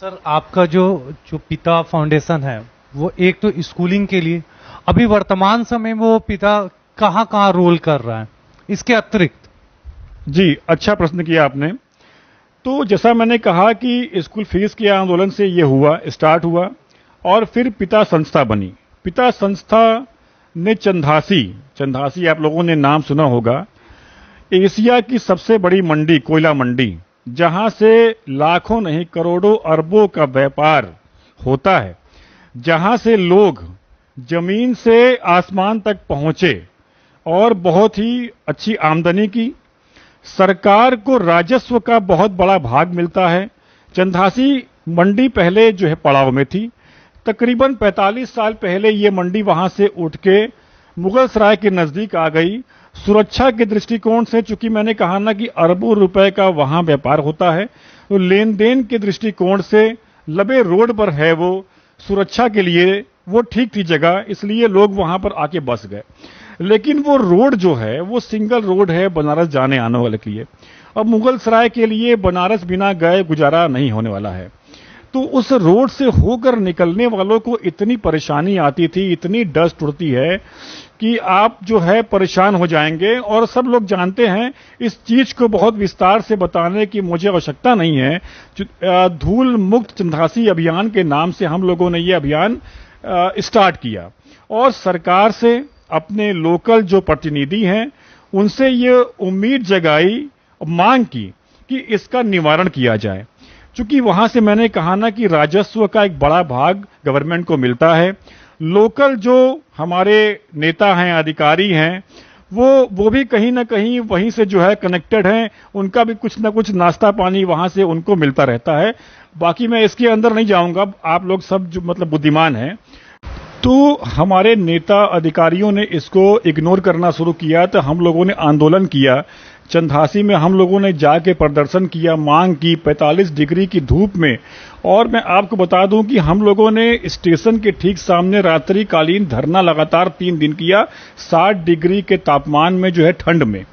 Sir आपका जो जो पिता फाउंडेशन है वो एक तो स्कूलिंग के लिए, अभी वर्तमान समय में वो पिता कहाँ कहाँ रोल कर रहा है इसके अतिरिक्त? जी, अच्छा प्रश्न किया आपने। तो जैसा मैंने कहा कि स्कूल फीस के आंदोलन से ये स्टार्ट हुआ और फिर पिता संस्था बनी। पिता संस्था ने चंदासी चंदासी आप लोगों ने नाम सुना होगा, एशिया की सबसे बड़ी मंडी, कोयला मंडी, जहां से लाखों नहीं करोड़ों अरबों का व्यापार होता है, जहां से लोग जमीन से आसमान तक पहुंचे और बहुत ही अच्छी आमदनी की। सरकार को राजस्व का बहुत बड़ा भाग मिलता है। चंदासी मंडी पहले जो है पड़ाव में थी। तकरीबन 45 साल पहले ये मंडी वहां से उठ के मुगल सराय के नजदीक आ गई। सुरक्षा के दृष्टिकोण से, चूंकि मैंने कहा ना कि अरबों रुपए का वहां व्यापार होता है, तो लेन देन के दृष्टिकोण से लबे रोड पर है वो, सुरक्षा के लिए वो ठीक थी जगह, इसलिए लोग वहां पर आके बस गए। लेकिन वो रोड जो है वो सिंगल रोड है बनारस जाने आने वाले के लिए। अब मुगल सराय के लिए बनारस बिना गए गुजारा नहीं होने वाला है। तो उस रोड से होकर निकलने वालों को इतनी परेशानी आती थी, इतनी डस्ट उड़ती है कि आप जो है परेशान हो जाएंगे। और सब लोग जानते हैं, इस चीज को बहुत विस्तार से बताने की मुझे आवश्यकता नहीं है। धूल मुक्त चंदासी अभियान के नाम से हम लोगों ने ये अभियान स्टार्ट किया और सरकार से, अपने लोकल जो प्रतिनिधि हैं उनसे ये उम्मीद जगाई, मांग की कि इसका निवारण किया जाए। चूंकि वहां से मैंने कहा ना कि राजस्व का एक बड़ा भाग गवर्नमेंट को मिलता है। लोकल जो हमारे नेता हैं, अधिकारी हैं, वो भी कहीं ना कहीं वहीं से जो है कनेक्टेड हैं, उनका भी कुछ ना कुछ नाश्ता पानी वहां से उनको मिलता रहता है। बाकी मैं इसके अंदर नहीं जाऊंगा, आप लोग सब जो मतलब बुद्धिमान हैं। तो हमारे नेता अधिकारियों ने इसको इग्नोर करना शुरू किया, तो हम लोगों ने आंदोलन किया। चंदासी में हम लोगों ने जाके प्रदर्शन किया, मांग की 45 डिग्री की धूप में। और मैं आपको बता दूं कि हम लोगों ने स्टेशन के ठीक सामने रात्रिकालीन धरना लगातार 3 दिन किया, 60 डिग्री के तापमान में जो है, ठंड में।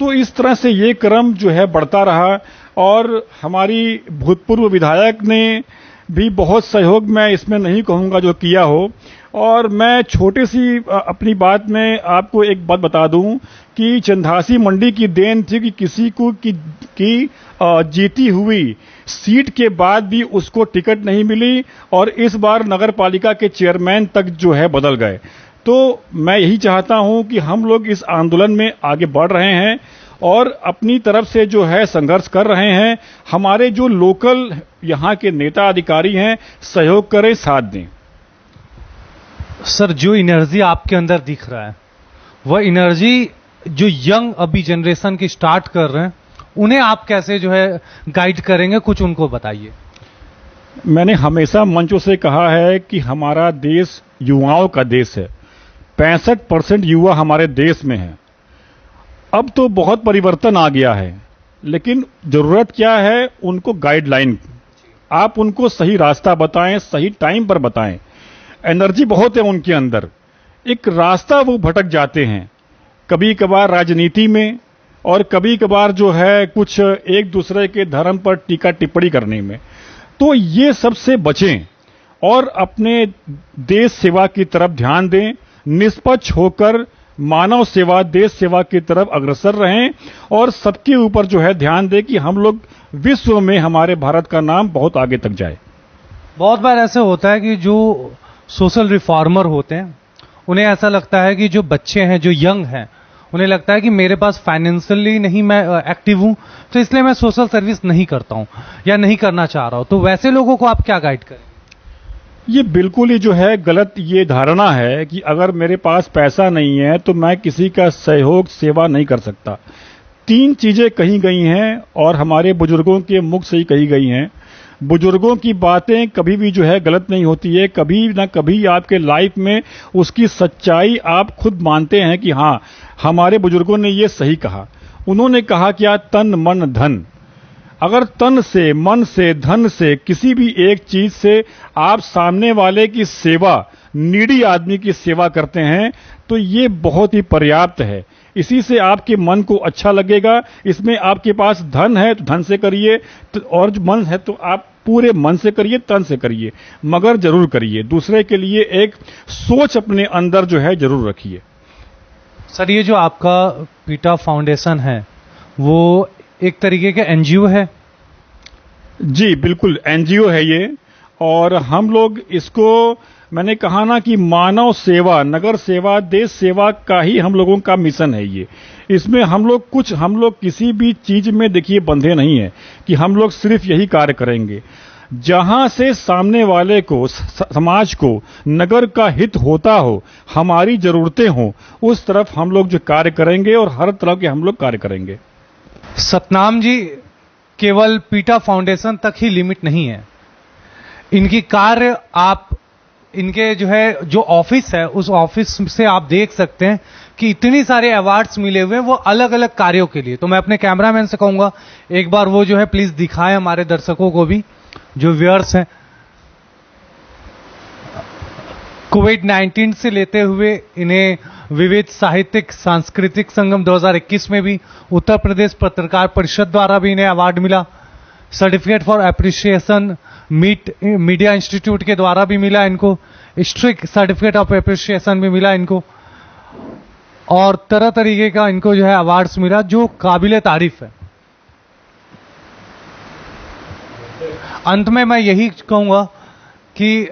तो इस तरह से ये क्रम जो है बढ़ता रहा और हमारी भूतपूर्व विधायक ने भी बहुत सहयोग, मैं इसमें नहीं कहूंगा जो किया हो। और मैं छोटी सी अपनी बात में आपको एक बात बता दूं कि चंदासी मंडी की देन थी कि किसी को की जीती हुई सीट के बाद भी उसको टिकट नहीं मिली और इस बार नगर पालिका के चेयरमैन तक जो है बदल गए। तो मैं यही चाहता हूं कि हम लोग इस आंदोलन में आगे बढ़ रहे हैं और अपनी तरफ से जो है संघर्ष कर रहे हैं। हमारे जो लोकल यहाँ के नेता अधिकारी हैं, सहयोग करें, साथ दें। सर जो एनर्जी आपके अंदर दिख रहा है, वह एनर्जी जो यंग अभी जनरेशन की स्टार्ट कर रहे हैं, उन्हें आप कैसे जो है गाइड करेंगे, कुछ उनको बताइए। मैंने हमेशा मंचों से कहा है कि हमारा देश युवाओं का देश है। 65% युवा हमारे देश में है। अब तो बहुत परिवर्तन आ गया है, लेकिन जरूरत क्या है, उनको गाइडलाइन, आप उनको सही रास्ता बताएं, सही टाइम पर बताएं। एनर्जी बहुत है उनके अंदर, एक रास्ता वो भटक जाते हैं, कभी कभार राजनीति में और कभी कभार जो है कुछ एक दूसरे के धर्म पर टीका टिप्पणी करने में। तो ये सबसे बचें और अपने देश सेवा की तरफ ध्यान दें, निष्पक्ष होकर मानव सेवा, देश सेवा की तरफ अग्रसर रहें और सबके ऊपर जो है ध्यान दें कि हम लोग विश्व में हमारे भारत का नाम बहुत आगे तक जाए। बहुत बार ऐसे होता है कि जो सोशल रिफॉर्मर होते हैं उन्हें ऐसा लगता है कि जो बच्चे हैं, जो यंग हैं, उन्हें लगता है कि मेरे पास फाइनेंशियली नहीं मैं एक्टिव हूं, तो इसलिए मैं सोशल सर्विस नहीं करता हूं या नहीं करना चाह रहा हूं। तो वैसे लोगों को आप क्या गाइड करें? ये बिल्कुल ही जो है गलत ये धारणा है कि अगर मेरे पास पैसा नहीं है तो मैं किसी का सहयोग, सेवा नहीं कर सकता। 3 चीजें कही गई हैं और हमारे बुजुर्गों के मुख से ही कही गई हैं। बुजुर्गों की बातें कभी भी जो है गलत नहीं होती है, कभी ना कभी आपके लाइफ में उसकी सच्चाई आप खुद मानते हैं कि हाँ, हमारे बुजुर्गों ने ये सही कहा। उन्होंने कहा क्या, तन मन धन। अगर तन से, मन से, धन से, किसी भी एक चीज से आप सामने वाले की सेवा, नीडी आदमी की सेवा करते हैं, तो ये बहुत ही पर्याप्त है। इसी से आपके मन को अच्छा लगेगा। इसमें आपके पास धन है तो धन से करिए, और जो मन है तो आप पूरे मन से करिए, तन से करिए, मगर जरूर करिए। दूसरे के लिए एक सोच अपने अंदर जो है जरूर रखिए। सर, ये जो आपका पीटा फाउंडेशन है वो एक तरीके का एनजीओ है? जी बिल्कुल, एनजीओ है ये। और हम लोग इसको, मैंने कहा ना कि मानव सेवा, नगर सेवा, देश सेवा का ही हम लोगों का मिशन है ये। इसमें हम लोग किसी भी चीज में देखिए बंधे नहीं है कि हम लोग सिर्फ यही कार्य करेंगे। जहां से सामने वाले को, समाज को, नगर का हित होता हो, हमारी जरूरतें हो, उस तरफ हम लोग जो कार्य करेंगे और हर तरह के हम लोग कार्य करेंगे। सतनाम जी केवल पीटा फाउंडेशन तक ही लिमिट नहीं है, इनकी कार्य आप इनके जो ऑफिस है उस ऑफिस से आप देख सकते हैं कि इतनी सारे अवार्ड्स मिले हुए हैं वो अलग अलग कार्यों के लिए। तो मैं अपने कैमरामैन से कहूंगा एक बार वो प्लीज दिखाएं हमारे दर्शकों को भी, जो व्यूअर्स हैं। कोविड-19 से लेते हुए इन्हें विविध साहित्यिक सांस्कृतिक संगम 2021 में भी उत्तर प्रदेश पत्रकार परिषद द्वारा भी इन्हें अवार्ड मिला। Certificate for appreciation media institute के द्वारा भी मिला इनको, स्ट्रिक्ट सर्टिफिकेट ऑफ एप्रिसिएशन भी मिला इनको, और तरह तरीके का इनको अवार्ड्स मिला जो काबिले तारीफ है। अंत में मैं यही कहूंगा कि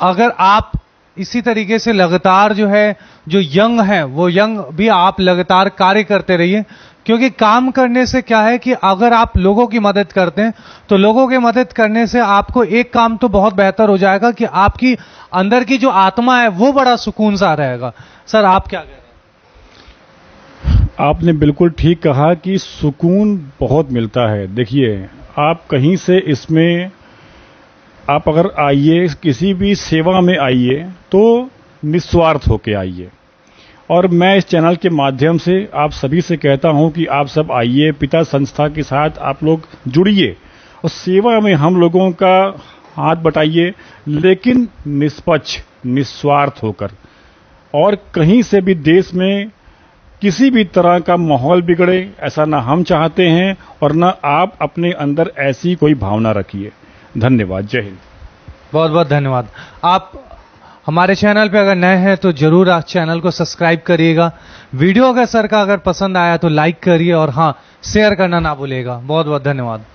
अगर आप इसी तरीके से लगातार जो यंग है वो यंग भी आप लगातार कार्य करते रहिए, क्योंकि काम करने से क्या है कि अगर आप लोगों की मदद करते हैं तो लोगों की मदद करने से आपको एक काम तो बहुत बेहतर हो जाएगा कि आपकी अंदर की जो आत्मा है वो बड़ा सुकून सा रहेगा। सर, आप क्या कह रहे हैं? आपने बिल्कुल ठीक कहा कि सुकून बहुत मिलता है। देखिए, आप कहीं से इसमें आप अगर आइए, किसी भी सेवा में आइए तो निस्वार्थ होके आइए। और मैं इस चैनल के माध्यम से आप सभी से कहता हूं कि आप सब आइए, पिता संस्था के साथ आप लोग जुड़िए और सेवा में हम लोगों का हाथ बटाइए, लेकिन निष्पक्ष, निस्वार्थ होकर। और कहीं से भी देश में किसी भी तरह का माहौल बिगड़े, ऐसा ना हम चाहते हैं और ना आप अपने अंदर ऐसी कोई भावना रखिए। धन्यवाद। जय हिंद। बहुत बहुत धन्यवाद। आप हमारे चैनल पे अगर नए हैं तो जरूर आप चैनल को सब्सक्राइब करिएगा। वीडियो अगर सर का पसंद आया तो लाइक करिए और हाँ, शेयर करना ना भूलिएगा। बहुत बहुत धन्यवाद।